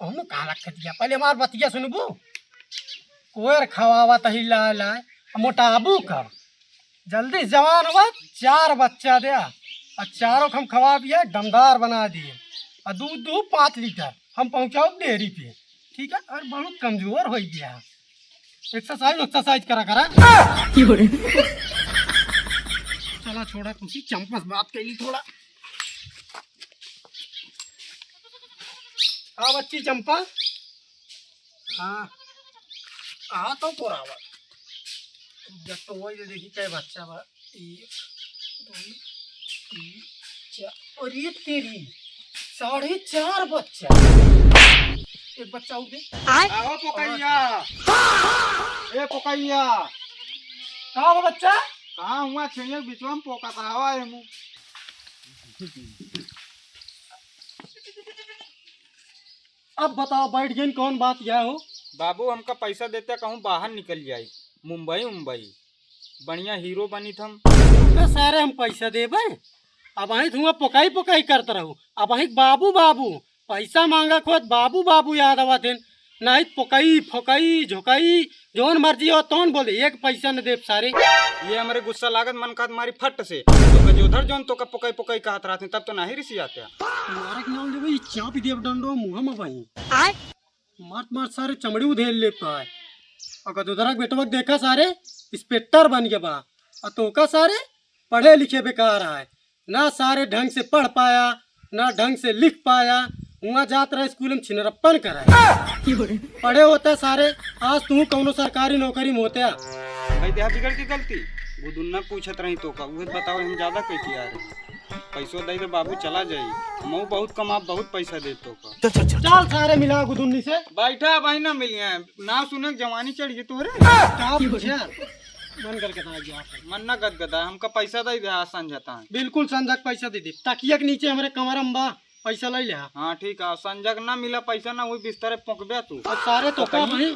हम कहाँ रख दिया पहले हमार बतिया सुनबू कोयर खवावा तही लाए लाए मोटाबू कब जल्दी जवान हुआ 4 बच्चा दे और चारों को हम खवा पिया दमदार बना दिए और दूध 5 लीटर हम पहुँचाओ डेयरी पे ठीक है। और बहुत कमजोर हो गया एक्सरसाइज करा करा चला छोड़ा खुशी चंपस बात कर ली थोड़ा। हाँ बच्ची चंपा हाँ हाँ तो रावत जब तो वही देखी क्या बच्चा बा 1 2 3 4 और ये तेरी 4.5 बच्चा एक बच्चा उठ दे आओ पोकैया ए पोकैया कहाँ वो बच्चा कहाँ हुआ छेड़े बीच में पोका था हवा है मुँह। अब बताओ बैठ गई कौन बात यह हो बाबू हमका पैसा देते कहूँ बाहर निकल जाए मुंबई बढ़िया हीरो बनी थम तो सारे हम पैसा देबे अब वहीं धुआं पोकाई पोकाई करते रहो अब वहीं बाबू बाबू पैसा मांगा खोद बाबू बाबू याद आवा थे नहीं पोकई फोकई झोकई जोन मर्जी हो तोन बोले एक पैसा न दे सारे ये हमारे गुस्सा लागत मन का तुम्हारी फट से तो जोधर जोन तो का पोकई पोकई कहत रहते तब तो नहीं रिसी आते मारे के नाम लेबे चाप देव डंडो मुंह में वहीं मार मार सारे चमड़ी उधेल ले पाए अगर उधर बेटवा देखा सारे इंस्पेक्टर बन के बा और तो का सारे पढ़े लिखे बेकार है ना सारे ढंग से पढ़ पाया ना ढंग से लिख पाया वहाँ जात रहा स्कूल में छिनरप्पन कराए पढ़े होते सारे आज तू कौनो सरकारी नौकरी में होते भाई देहा बिगड़ की गलती वो दुन्ना पूछत रही तो का वो बताओ हम ज्यादा कह किया रे पैसों दे तो बाबू चला जाई मऊ बहुत कमा बहुत पैसा दे तो का चल सारे मिला गुदुन्नी से बैठा भाई ना मिलिए ना सुने जवानी चढ़ गई तोरे मन करके मन ना गदगदा हमका पैसा दे दे संजता बिल्कुल संजक पैसा दे दे तकिया के नीचे हमारे कमर में बा पैसा ले ले। हाँ ठीक है संजक ना मिला पैसा ना वही बिस्तर पोकबे तू और सारे तो का भाई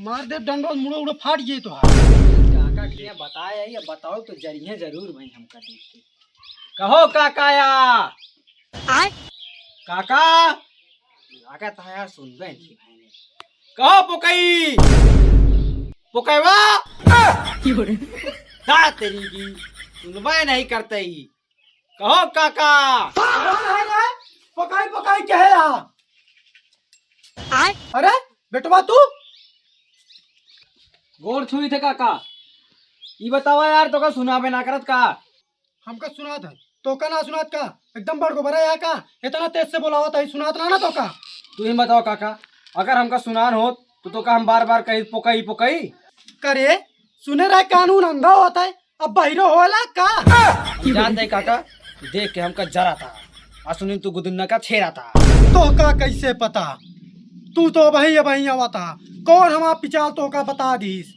मार दे डंडो मुड़ो उड़ो फाट गई तो काका के बताया ये बताओ तो जरिए जरूर भाई हम कर देते कहो काकाया काका काका ताया सुन गए नहीं भाई ने कहो पोकई पोकईवा दा तेरी की सुनवाई नहीं करते ही कहो काका पकाई पकाई क्या है अरे बेटवा तू गोड़ छुई थे काका ये बतावा यार तो का सुनाबे ना करत का हमका सुनात है तो का ना सुनात का एकदम बड़ को बड़ा है का इतना तेज से बोला होता है सुनात ना तो का तू ही बताओ काका अगर हमका सुनान हो तो का हम बार बार कही पोकई पोकई करे सुने रहा कानून अंधा होता है अब बहिरो होला का जान दे काका देख के हमका जरा था सुनी तू गुदुन्ना का छेरा था तो का कैसे पता तू तो वही वही आवा था कौन हम आप पिचाल तो का बता दीस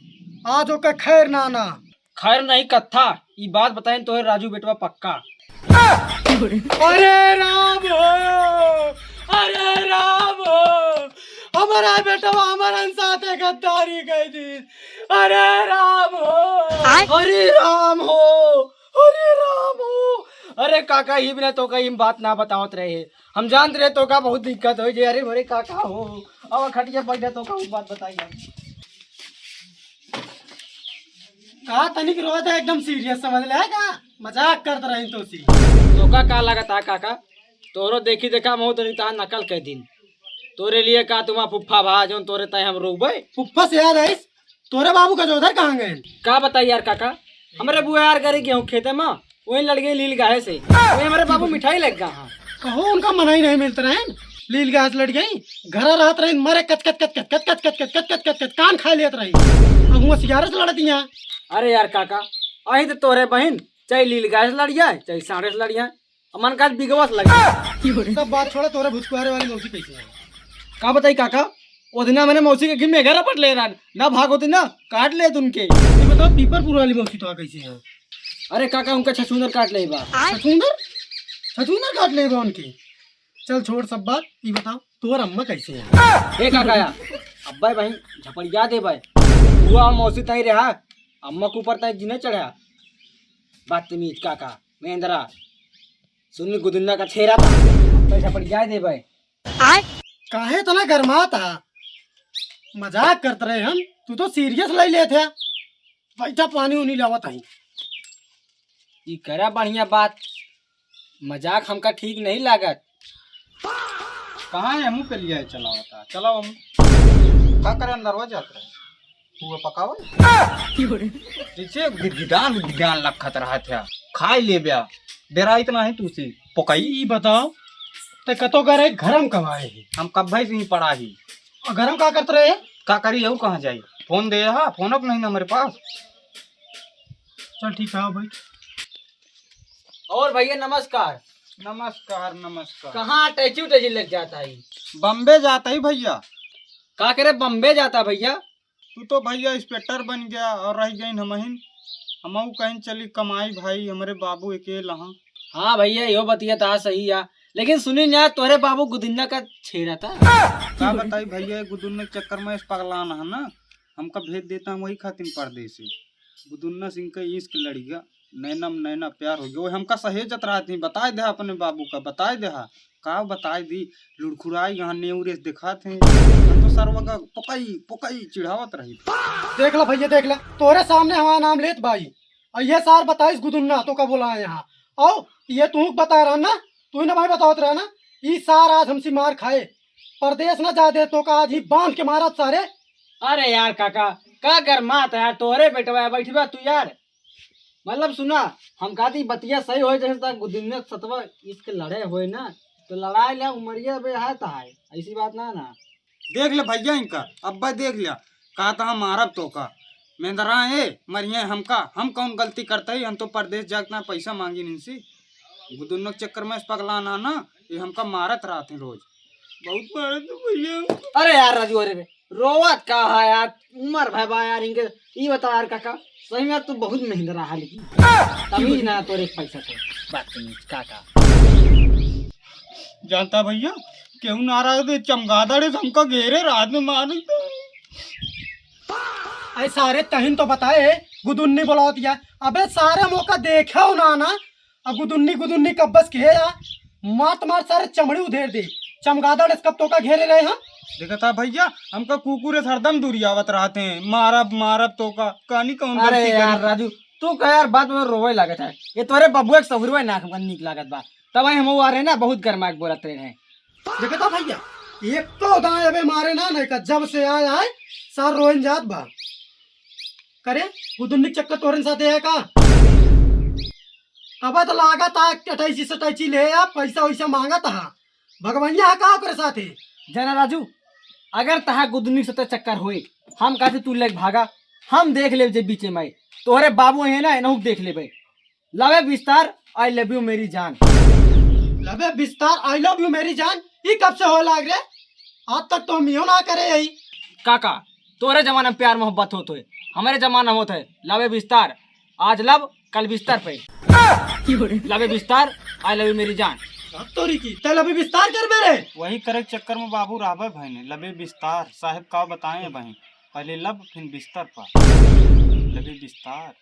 आज का खैर नाना खैर नहीं कथा ये बात बताएं तो है राजू बेटवा पक्का अरे राम हो अरे राम हो हमारा बेटवा हमारा साथ गद्दारी गई थी अरे राम हो अरे राम हो अरे राम हो अरे काका ही बिना तो कहीं बात ना बतावत रहे हम जानते रहे तो का बहुत दिक्कत हो जे अरे मोरे काका हो अब खटिया बैठे तो का बात बताइए कहा तनिक रोत है एकदम सीरियस समझ ले का मजाक करते रही तो सी तो का लगता काका तोरो देखी देखा मऊ तो नहीं नकल के दिन तोरे लिए का तुम फुफ्फा भा जो तोरे तय हम रोकबे फुफ्फा से याद आई तोरे बाबू का जोधर कहाँ गए का बताई यार काका हमारे बुआ यार करे गेहूँ खेते में वही लड़ गई लील गाहे से वही हमारे बाबू मिठाई लग गया कहो उनका मना ही नहीं मिलता रहे लील गाय लड़ गई घर रहत रही मरे कच कच कच कच कच कच कच कच कच कच कच कान खा लेत रही अब हुआ सिगारेट लड़ती हैं। अरे यार काका अही तो तोरे बहन चाहे लील गाय से लड़ जाए चाहे साढ़े से लड़ जाए मन का बिगवस लग सब बात छोड़ा तोरे भुजकुआरे वाली मौसी कैसे है का बताई काका वो दिन मैंने मौसी के घी में घर पट ले रहा ना भाग होती ना काट ले उनके ये बताओ पीपरपुर वाली मौसी तो कैसे है अरे काका उनका छछूंदर काट ले बा छछूंदर काट ले बा उनकी चल छोड़ सब बात ये बताओ तोर अम्मा कैसे है ए काका यार अब्बा भाई झपड़िया दे भाई हुआ मौसी तई रहा अम्मा के ऊपर तय जिने चढ़ा बदतमीज काका महेंद्रा सुन गुदुन्ना का छेरा था तो झपड़िया दे भाई काहे इतना गरमा था? मजाक करते रहे हम, तू तो सीरियस ले लेते। बैठा पानी उनी लावत है। ये करा बढ़िया बात, मजाक हमका ठीक नहीं लागत। कहाँ है मुँह पे लिया चला होता चलाओ हम का करे अंदर हो जात रहे हुआ पकाओ नीचे गिदान गिदान लखत रहा था खाई ले ब्या डेरा इतना है तुझसे पकाई ई बताओ ते कतो करे गरम कमाए ही? हम कब भाई से ही पड़ा ही और गरम का करते रहे? का करी और कहाँ जाई फोन दे हा फोन अब नहीं ना मेरे पास। चल ठीक है भाई। और भैया नमस्कार। नमस्कार नमस्कार। कहाँ टैची उटैची लग जाता है? बम्बे जाता ही भैया। का करे बम्बे जाता भैया? तू तो भैया इंस्पेक्टर बन गया और रह गई हम कहीं चली कमाई भाई हमारे बाबू अकेला हाँ। हाँ भैया यो बतिया था सही है, लेकिन सुनी ना तोरे बाबू गुदिन्ना का छेड़ा था। क्या बताई भैया गुदुन्ना के चक्कर में इस पगलाना है ना हमका भेज देता हूँ वही खातिर परदेश से। गुदुन्ना सिंह का इश्क लड़ी गया नैना नैना प्यार हो गया वो हमका सहेजत रहा थी बताए दे अपने बाबू का बताए दे का बताए दी लुड़खुड़ाई यहाँ नेवरेस दिखा थे तो सरवगा पकई पकई चिढ़ावत रही। देख ला भैया देख ला, तोरे सामने हमारा नाम लेत भाई और ये सार बताइस गुदुन्ना तो का बोला है यहाँ आओ ये तू बता रहा ना, तू ना भाई बतावत रहा ना। ई सार आज हमसे मार खाए परदेश ना जा दे तो का आज ही बांध के मारत सारे। अरे यार काका का गरमात है यार, तोरे बेटवा बैठवा तू यार। मतलब सुना हम कहती बतिया सही हो जैसे तक गुदिन्ना सतवा इसके लड़े हुए ना तो लड़ाई लिया उमरिया बे है ता है ऐसी बात ना ना। देख ले भैया इनका अब्बा देख लिया कहा था हम मारब तो का मेंदरा है मरिए हमका हम कौन गलती करते ही हम तो परदेश जागना पैसा मांगी इनसे गुदुन्नो के चक्कर में इस पगलाना ना ये हमका मारत रहा थे रोज बहुत मारत भैया। अरे यार राजू अरे रोवत का है यार उमर भाई बा यार इनके ये बता यार काका सही में तू बहुत मेहनत रहा लेकिन तभी ना तोरे पैसा तो बात नहीं काका जानता भैया क्यों नाराज थे चमगादड़ हमका घेरे रात में मार अरे सारे तहिन तो बताए गुदुन्नी बुलाओ दिया। अबे सारे मौका देखा हो ना अब गुदुन्नी गुदुन्नी कब बस के या मात मार सारे चमड़ी उधेर दे चमगादड़ इस कब तो का घेरे रहे हम। देखा था भैया हमका कुकुरे हरदम दूरी आवत रहते हैं मारब मारब तो का कहानी कौन अरे गलती यार करी? राजू तू कह यार बात में रोवे लागत है ये तोरे बबुआ के सबुरवा ना हमका नीक लागत बा तब हम आ रहे ना बहुत गरमा के बोलत रहे। देखा था भैया एक तो दाएं अबे मारे ना नहीं का जब से आया है सार रोहन जात बा करे गुदुन्नी चक्कर तोरन साथे है का। अब तो लागा था 28 ले आ पैसा वैसा मांगा था भगवैया का करे साथे। जना राजू अगर तहा गुदनी से तो चक्कर हुए हम कहते तू लेके भागा हम देख ले जे बीचे में तोहरे बाबू है ना एनहु देख लेबे लवे विस्तार आई लव यू मेरी जान। लबे बिस्तार आई लव यू मेरी जान ये कब से हो लाग रे आज तक तो मियो ना करे यही। काका तोरे जमाना में प्यार मोहब्बत होते है हमारे जमाना में होता है लवे विस्तार आज लव कल बिस्तर पे लवे विस्तार आई लव यू मेरी जान। अब तोरी की ते लबे बिस्तार कर मेरे वही करे के चक्कर में बाबू राबे भाई ने लबे बिस्तार साहब का बताए भाई पहले लब फिर बिस्तर पर लबे बिस्तार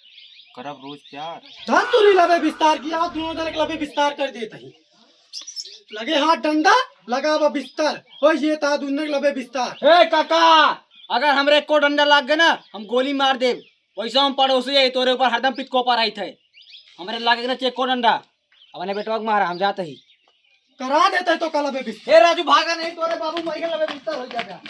करब रोज प्यार धन तोरी लबे बिस्तार किया दोनों जने के लबे बिस्तार कर देता ही लगे हाथ डंडा लगा वो बिस्तर हो ये ता दोनों के लबे बिस्तार। ए काका अगर हमरे को डंडा लाग गए ना हम गोली मार दे वैसा हम पड़ोसी है तोरे ऊपर हरदम पिटको पर आई थे हमारे लागे ना चेक को डंडा अपने बेटवा को मारा हम जाते ही करा देते तो कल लबे बिस्तर। ए राजू भागा नहीं तोरे बाबू मर गए लबे बिस्तर हो जाएगा।